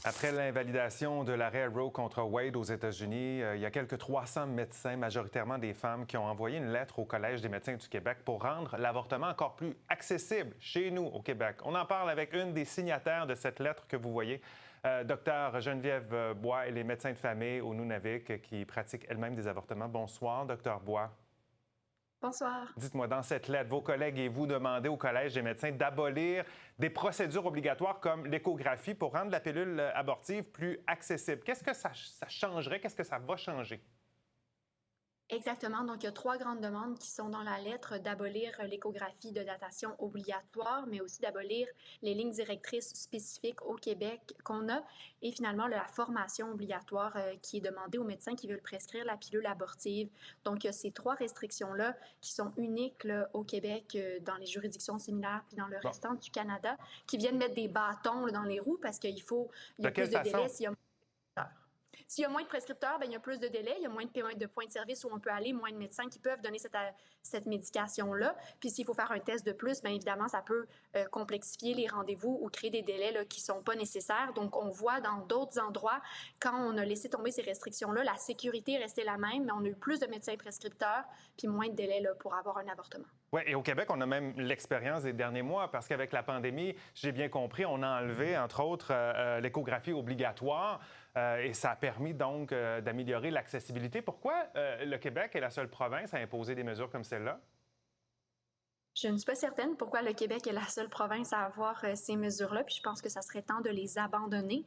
Après l'invalidation de l'arrêt Roe contre Wade aux États-Unis, il y a quelques 300 médecins, majoritairement des femmes, qui ont envoyé une lettre au Collège des médecins du Québec pour rendre l'avortement encore plus accessible chez nous au Québec. On en parle avec une des signataires de cette lettre que vous voyez, Dr Geneviève Bois. Elle est médecin de famille au Nunavik qui pratique elle-même des avortements. Bonsoir, Dr Bois. Bonsoir. Dites-moi, dans cette lettre, vos collègues et vous demandez au Collège des médecins d'abolir des procédures obligatoires comme l'échographie pour rendre la pilule abortive plus accessible. Qu'est-ce que ça changerait? Qu'est-ce que ça va changer? Exactement. Donc, il y a 3 grandes demandes qui sont dans la lettre: d'abolir l'échographie de datation obligatoire, mais aussi d'abolir les lignes directrices spécifiques au Québec qu'on a, et finalement la formation obligatoire qui est demandée aux médecins qui veulent prescrire la pilule abortive. Donc, il y a ces 3 restrictions-là qui sont uniques là, au Québec, dans les juridictions similaires, puis dans le restant du Canada, qui viennent mettre des bâtons là, dans les roues parce qu'il y De a quelle plus de délai façon? s'il y a S'il y a moins de prescripteurs, bien, il y a plus de délais, il y a moins de points de service où on peut aller, moins de médecins qui peuvent donner cette médication-là. Puis s'il faut faire un test de plus, bien évidemment, ça peut complexifier les rendez-vous ou créer des délais là, qui ne sont pas nécessaires. Donc, on voit dans d'autres endroits, quand on a laissé tomber ces restrictions-là, la sécurité est restée la même, mais on a eu plus de médecins prescripteurs puis moins de délais là, pour avoir un avortement. Oui, et au Québec, on a même l'expérience des derniers mois parce qu'avec la pandémie, j'ai bien compris, on a enlevé, entre autres, l'échographie obligatoire et ça a permis donc d'améliorer l'accessibilité. Pourquoi le Québec est la seule province à imposer des mesures comme celle-là? Je ne suis pas certaine pourquoi le Québec est la seule province à avoir ces mesures-là, puis je pense que ça serait temps de les abandonner.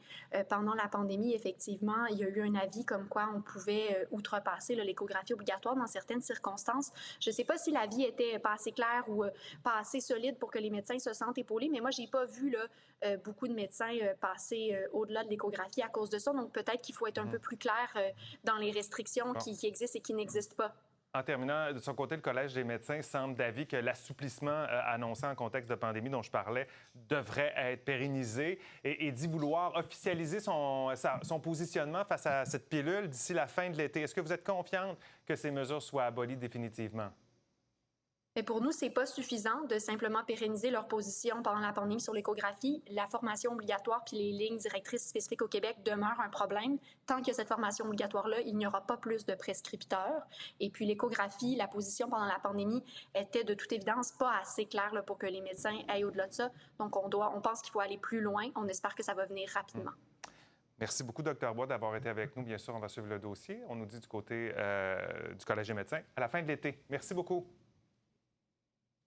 Pendant la pandémie, effectivement, il y a eu un avis comme quoi on pouvait outrepasser l'échographie obligatoire dans certaines circonstances. Je ne sais pas si l'avis était pas assez clair ou pas assez solide pour que les médecins se sentent épaulés, mais moi, j'ai pas vu là, beaucoup de médecins passer au-delà de l'échographie à cause de ça. Donc, peut-être qu'il faut être un peu plus clair dans les restrictions Bon. qui existent et qui n'existent pas. En terminant, de son côté, le Collège des médecins semble d'avis que l'assouplissement annoncé en contexte de pandémie dont je parlais devrait être pérennisé et dit vouloir officialiser son positionnement face à cette pilule d'ici la fin de l'été. Est-ce que vous êtes confiante que ces mesures soient abolies définitivement? Mais pour nous, c'est pas suffisant de simplement pérenniser leur position pendant la pandémie sur l'échographie. La formation obligatoire puis les lignes directrices spécifiques au Québec demeurent un problème. Tant qu'il y a cette formation obligatoire-là, il n'y aura pas plus de prescripteurs. Et puis l'échographie, la position pendant la pandémie était de toute évidence pas assez claire là, pour que les médecins aillent au-delà de ça. Donc on pense qu'il faut aller plus loin. On espère que ça va venir rapidement. Merci beaucoup, Dr Bois, d'avoir été avec nous. Bien sûr, on va suivre le dossier. On nous dit du côté du Collège des médecins à la fin de l'été. Merci beaucoup.